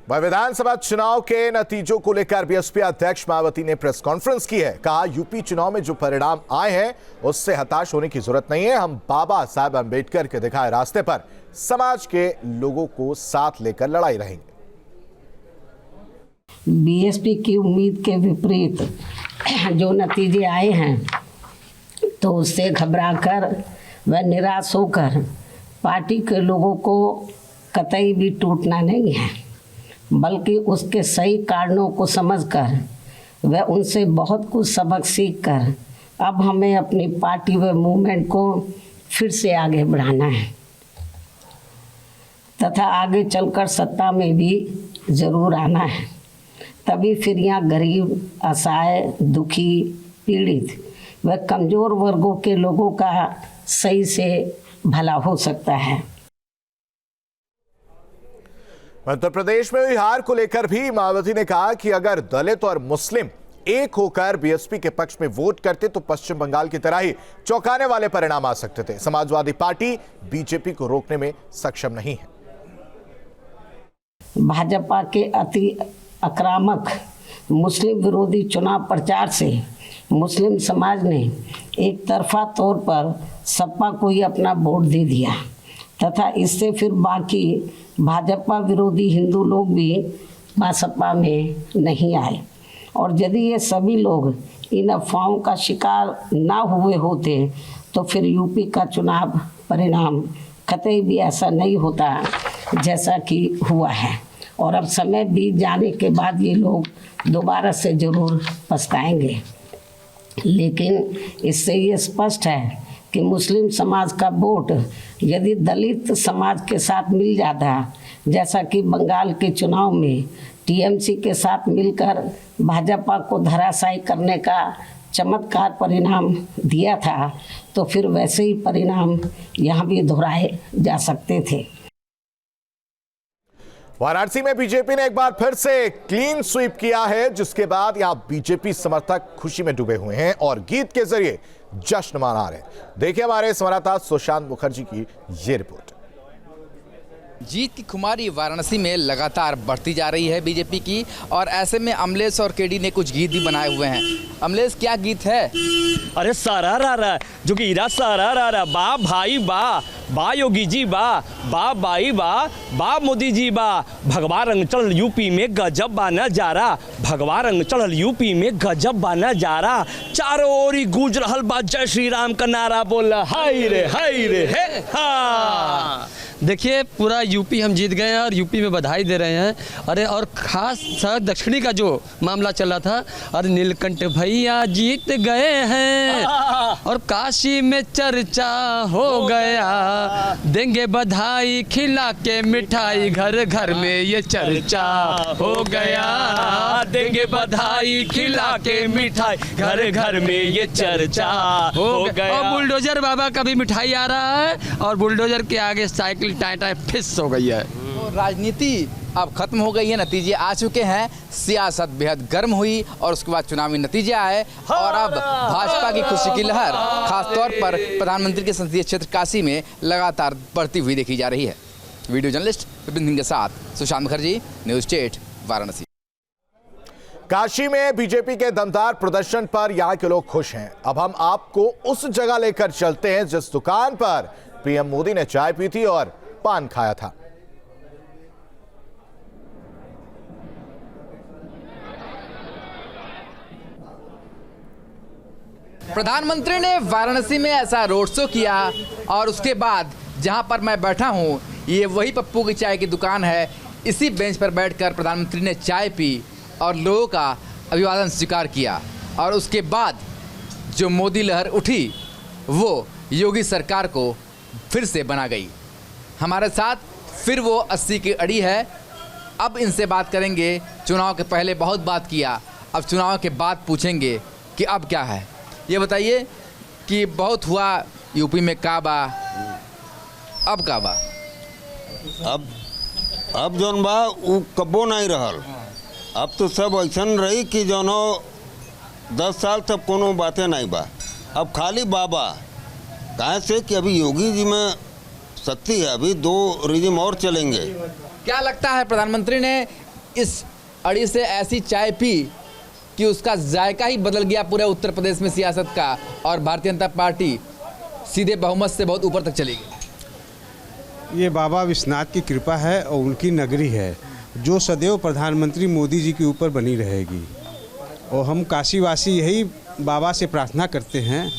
वह विधानसभा चुनाव के नतीजों को लेकर बीएसपी अध्यक्ष मायावती ने प्रेस कॉन्फ्रेंस की है। कहा, यूपी चुनाव में जो परिणाम आए हैं उससे हताश होने की जरूरत नहीं है। हम बाबा साहब अंबेडकर के दिखाए रास्ते पर समाज के लोगों को साथ लेकर लड़ाई रहेंगे। बीएसपी की उम्मीद के विपरीत जो नतीजे आए हैं तो उससे घबराकर व निराश होकर पार्टी के लोगों को कतई भी टूटना नहीं है, बल्कि उसके सही कारणों को समझकर व उनसे बहुत कुछ सबक सीखकर अब हमें अपनी पार्टी व मूवमेंट को फिर से आगे बढ़ाना है तथा आगे चलकर सत्ता में भी ज़रूर आना है। तभी फिर यहाँ गरीब, असहाय, दुखी, पीड़ित व कमज़ोर वर्गों के लोगों का सही से भला हो सकता है। उत्तर प्रदेश में हुई हार को लेकर भी मायावती ने कहा कि अगर दलित और मुस्लिम एक होकर बीएसपी के पक्ष में वोट करते तो पश्चिम बंगाल की तरह ही चौंकाने वाले परिणाम आ सकते थे। समाजवादी पार्टी बीजेपी को रोकने में सक्षम नहीं है। भाजपा के अति आक्रामक मुस्लिम विरोधी चुनाव प्रचार से मुस्लिम समाज ने एक तरफा तौर पर सपा को ही अपना वोट दे दिया तथा इससे फिर बाकी भाजपा विरोधी हिंदू लोग भी बसपा में नहीं आए। और यदि ये सभी लोग इन अफवाहों का शिकार ना हुए होते तो फिर यूपी का चुनाव परिणाम कतई भी ऐसा नहीं होता जैसा कि हुआ है। और अब समय बीत जाने के बाद ये लोग दोबारा से ज़रूर पछताएंगे। लेकिन इससे ये स्पष्ट है कि मुस्लिम समाज का वोट यदि दलित समाज के साथ मिल जाता, जैसा कि बंगाल के चुनाव में टीएमसी के साथ मिलकर भाजपा को धराशायी करने का चमत्कार परिणाम दिया था, तो फिर वैसे ही परिणाम यहाँ भी दोहराए जा सकते थे। वाराणसी में बीजेपी ने एक बार फिर से क्लीन स्वीप किया है, जिसके बाद यहां बीजेपी समर्थक खुशी में डूबे हुए हैं और गीत के जरिए जश्न मना रहे हैं। देखिए हमारे संवाददाता सुशांत मुखर्जी की ये रिपोर्ट। जीत की खुमारी वाराणसी में लगातार बढ़ती जा रही है बीजेपी की, और ऐसे में अमलेश और केडी ने कुछ गीत भी बनाए हुए हैं। अमलेश, क्या गीत है? अरे सारा रा जो कि इरा सारा रा बा भाई बा योगी जी बा बाई बा मोदी जी बा, भगवा रंग चढ़ल यूपी में गजब बा नजारा, भगवा रंग चढ़ल यूपी में गजब बा नजारा, चारों ओरी गूंज रहल बा जय श्री राम का नारा, बोल हाय रे हे हा। देखिए, पूरा यूपी हम जीत गए हैं और यूपी में बधाई दे रहे हैं। अरे और खास दक्षिणी का जो मामला चला था, अरे नीलकंठ भैया जीत गए हैं और काशी में चर्चा हो गया, देंगे बधाई खिला के मिठाई, घर घर में ये चर्चा हो गया, देंगे बधाई खिला के मिठाई, घर घर में ये चर्चा हो गया। और बुलडोजर बाबा का भी मिठाई आ रहा है और बुलडोजर के आगे साइकिल टाइट फिस हो गई है। तो राजनीति अब खत्म हो गई है, नतीजे आ चुके हैं, सियासत बेहद गर्म हुई और उसके बाद चुनावी नतीजे आए और अब भाजपा की खुशी की लहर खासतौर पर प्रधानमंत्री के संसदीय क्षेत्र काशी में लगातार बढ़ती हुई देखी जा रही है। वीडियो जर्नलिस्ट विपिन सिंह के साथ सुशांत मुखर्जी, न्यूज़ 8 वाराणसी। काशी में बीजेपी के दमदार प्रदर्शन पर यहां के लोग खुश हैं। अब हम आपको उस जगह लेकर चलते हैं जिस दुकान पर पीएम मोदी ने चाय पी थी और पान खाया था। प्रधानमंत्री ने वाराणसी में ऐसा रोड शो किया और उसके बाद जहां पर मैं बैठा हूं, ये वही पप्पू की चाय की दुकान है। इसी बेंच पर बैठकर प्रधानमंत्री ने चाय पी और लोगों का अभिवादन स्वीकार किया और उसके बाद जो मोदी लहर उठी वो योगी सरकार को फिर से बना गई। हमारे साथ फिर वो 80 की अड़ी है। अब इनसे बात करेंगे। चुनाव के पहले बहुत बात किया, अब चुनाव के बाद पूछेंगे कि अब क्या है। ये बताइए कि बहुत हुआ यूपी में, का बा अब का बा? अब जौन बा वो कब्बो नहीं रहल। अब तो सब ऐसन रही कि जौनो 10 साल तक कोनो बातें नहीं बा। अब खाली बाबा कहे से कि अभी योगी जी में शक्ति है, अभी 2 रिजिम और चलेंगे। क्या लगता है प्रधानमंत्री ने इस अड़ी से ऐसी चाय पी कि उसका जायका ही बदल गया पूरे उत्तर प्रदेश में सियासत का, और भारतीय जनता पार्टी सीधे बहुमत से बहुत ऊपर तक चली गई। ये बाबा विश्वनाथ की कृपा है और उनकी नगरी है जो सदैव प्रधानमंत्री मोदी जी के ऊपर बनी रहेगी। और हम काशीवासी यही बाबा से प्रार्थना करते हैं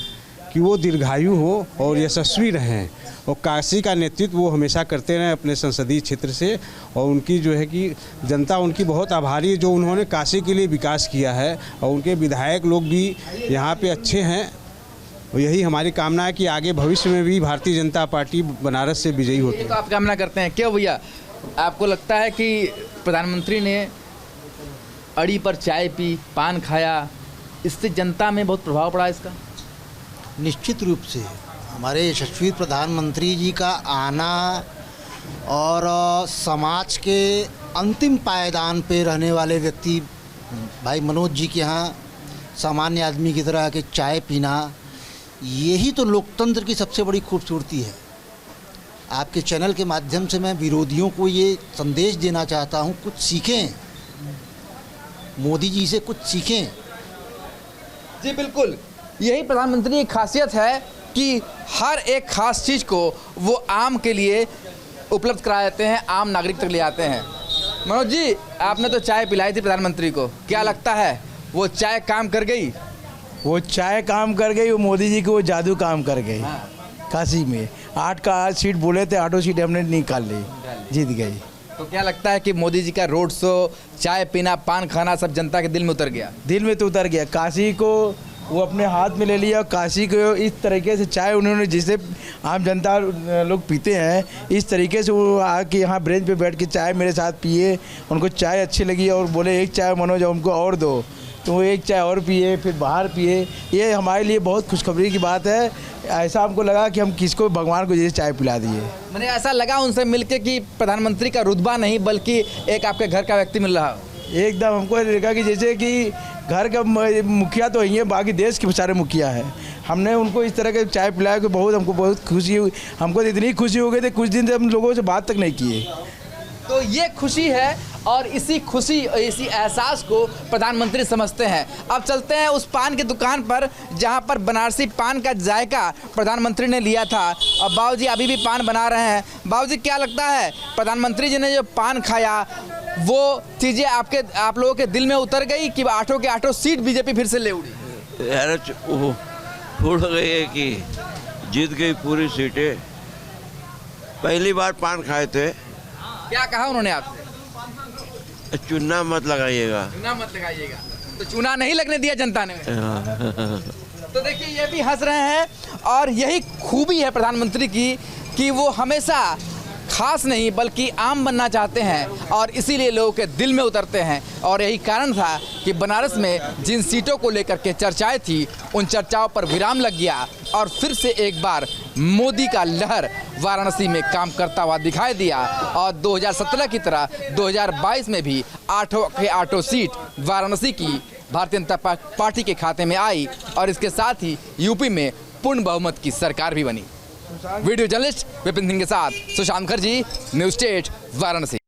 कि वो दीर्घायु हो और यशस्वी रहें, और काशी का नेतृत्व वो हमेशा करते रहें अपने संसदीय क्षेत्र से। और उनकी जो है कि जनता उनकी बहुत आभारी है जो उन्होंने काशी के लिए विकास किया है, और उनके विधायक लोग भी यहाँ पे अच्छे हैं। और यही हमारी कामना है कि आगे भविष्य में भी भारतीय जनता पार्टी बनारस से विजयी होती है। तो आप कामना करते हैं क्यों भैया? आपको लगता है कि प्रधानमंत्री ने अड़ी पर चाय पी, पान खाया, इससे जनता में बहुत प्रभाव पड़ा इसका? निश्चित रूप से हमारे यशस्वी प्रधानमंत्री जी का आना और समाज के अंतिम पायदान पे रहने वाले व्यक्ति भाई मनोज जी के यहाँ सामान्य आदमी की तरह के चाय पीना, यही तो लोकतंत्र की सबसे बड़ी खूबसूरती है। आपके चैनल के माध्यम से मैं विरोधियों को ये संदेश देना चाहता हूँ, कुछ सीखें, मोदी जी से कुछ सीखें। जी बिल्कुल, यही प्रधानमंत्री की खासियत है कि हर एक खास चीज़ को वो आम के लिए उपलब्ध करा देते हैं, आम नागरिक तक ले आते हैं। मनोज जी, आपने तो चाय पिलाई थी प्रधानमंत्री को, क्या लगता है वो चाय काम कर गई? वो चाय काम कर गई, वो मोदी जी की वो जादू काम कर गई। काशी में 8 का 8 सीट बोले थे, 8 सीट हमने निकाल ली, जीत गई। तो क्या लगता है कि मोदी जी का रोड शो, चाय पीना, पान खाना सब जनता के दिल में उतर गया? दिल में तो उतर गया। काशी को वो अपने हाथ में ले लिया, काशी को इस तरीके से चाय उन्होंने जिसे आम जनता लोग पीते हैं, इस तरीके से वो आके यहाँ ब्रेंच पे बैठ के चाय मेरे साथ पिए, उनको चाय अच्छी लगी और बोले एक चाय मनोज हमको और दो, तो वो एक चाय और पिए, फिर बाहर पिए। ये हमारे लिए बहुत खुशखबरी की बात है। ऐसा हमको लगा कि हम किसको भगवान को जैसे चाय पिला दिए। मैंने ऐसा लगा उनसे मिलके कि प्रधानमंत्री का रुतबा नहीं बल्कि एक आपके घर का व्यक्ति मिल रहा। एकदम हमको लगा कि जैसे कि घर का मुखिया तो ही है, बाकी देश के सारे मुखिया हैं। हमने उनको इस तरह के चाय पिलाया कि हमको बहुत खुशी हुई। हमको तो इतनी खुशी हो गई थी, कुछ दिन से हम लोगों से बात तक नहीं किए। तो ये खुशी है और इसी खुशी, इसी एहसास को प्रधानमंत्री समझते हैं। अब चलते हैं उस पान की दुकान पर जहां पर बनारसी पान का जायका प्रधानमंत्री ने लिया था। और बाबूजी अभी भी पान बना रहे हैं। बाबूजी, क्या लगता है प्रधानमंत्री जी ने जो पान खाया वो चीज़ें आप लोगों के दिल में उतर गई कि 8 के 8 सीट बीजेपी फिर से ले उड़ी? यार उड़ गई है कि जीत गई पूरी सीटें। पहली बार पान खाए थे। क्या कहा उन्होंने आपसे? चूना मत लगाइएगा। चूना मत लगाइएगा, तो चूना नहीं लगने दिया जनता ने। तो देखिए ये भी हंस रहे हैं, और यही खूबी है प्रधानमंत्री की कि वो हमेशा खास नहीं बल्कि आम बनना चाहते हैं, और इसीलिए लोगों के दिल में उतरते हैं। और यही कारण था कि बनारस में जिन सीटों को लेकर के चर्चाएं थी, उन चर्चाओं पर विराम लग गया, और फिर से एक बार मोदी का लहर वाराणसी में काम करता हुआ दिखाई दिया। और 2017 की तरह 2022 में भी 8 के 8 सीट वाराणसी की भारतीय जनता पार्टी के खाते में आई, और इसके साथ ही यूपी में पूर्ण बहुमत की सरकार भी बनी। वीडियो जर्नलिस्ट विपिन सिंह के साथ सुशांत मुखर्जी, न्यूज़ स्टेट, वाराणसी।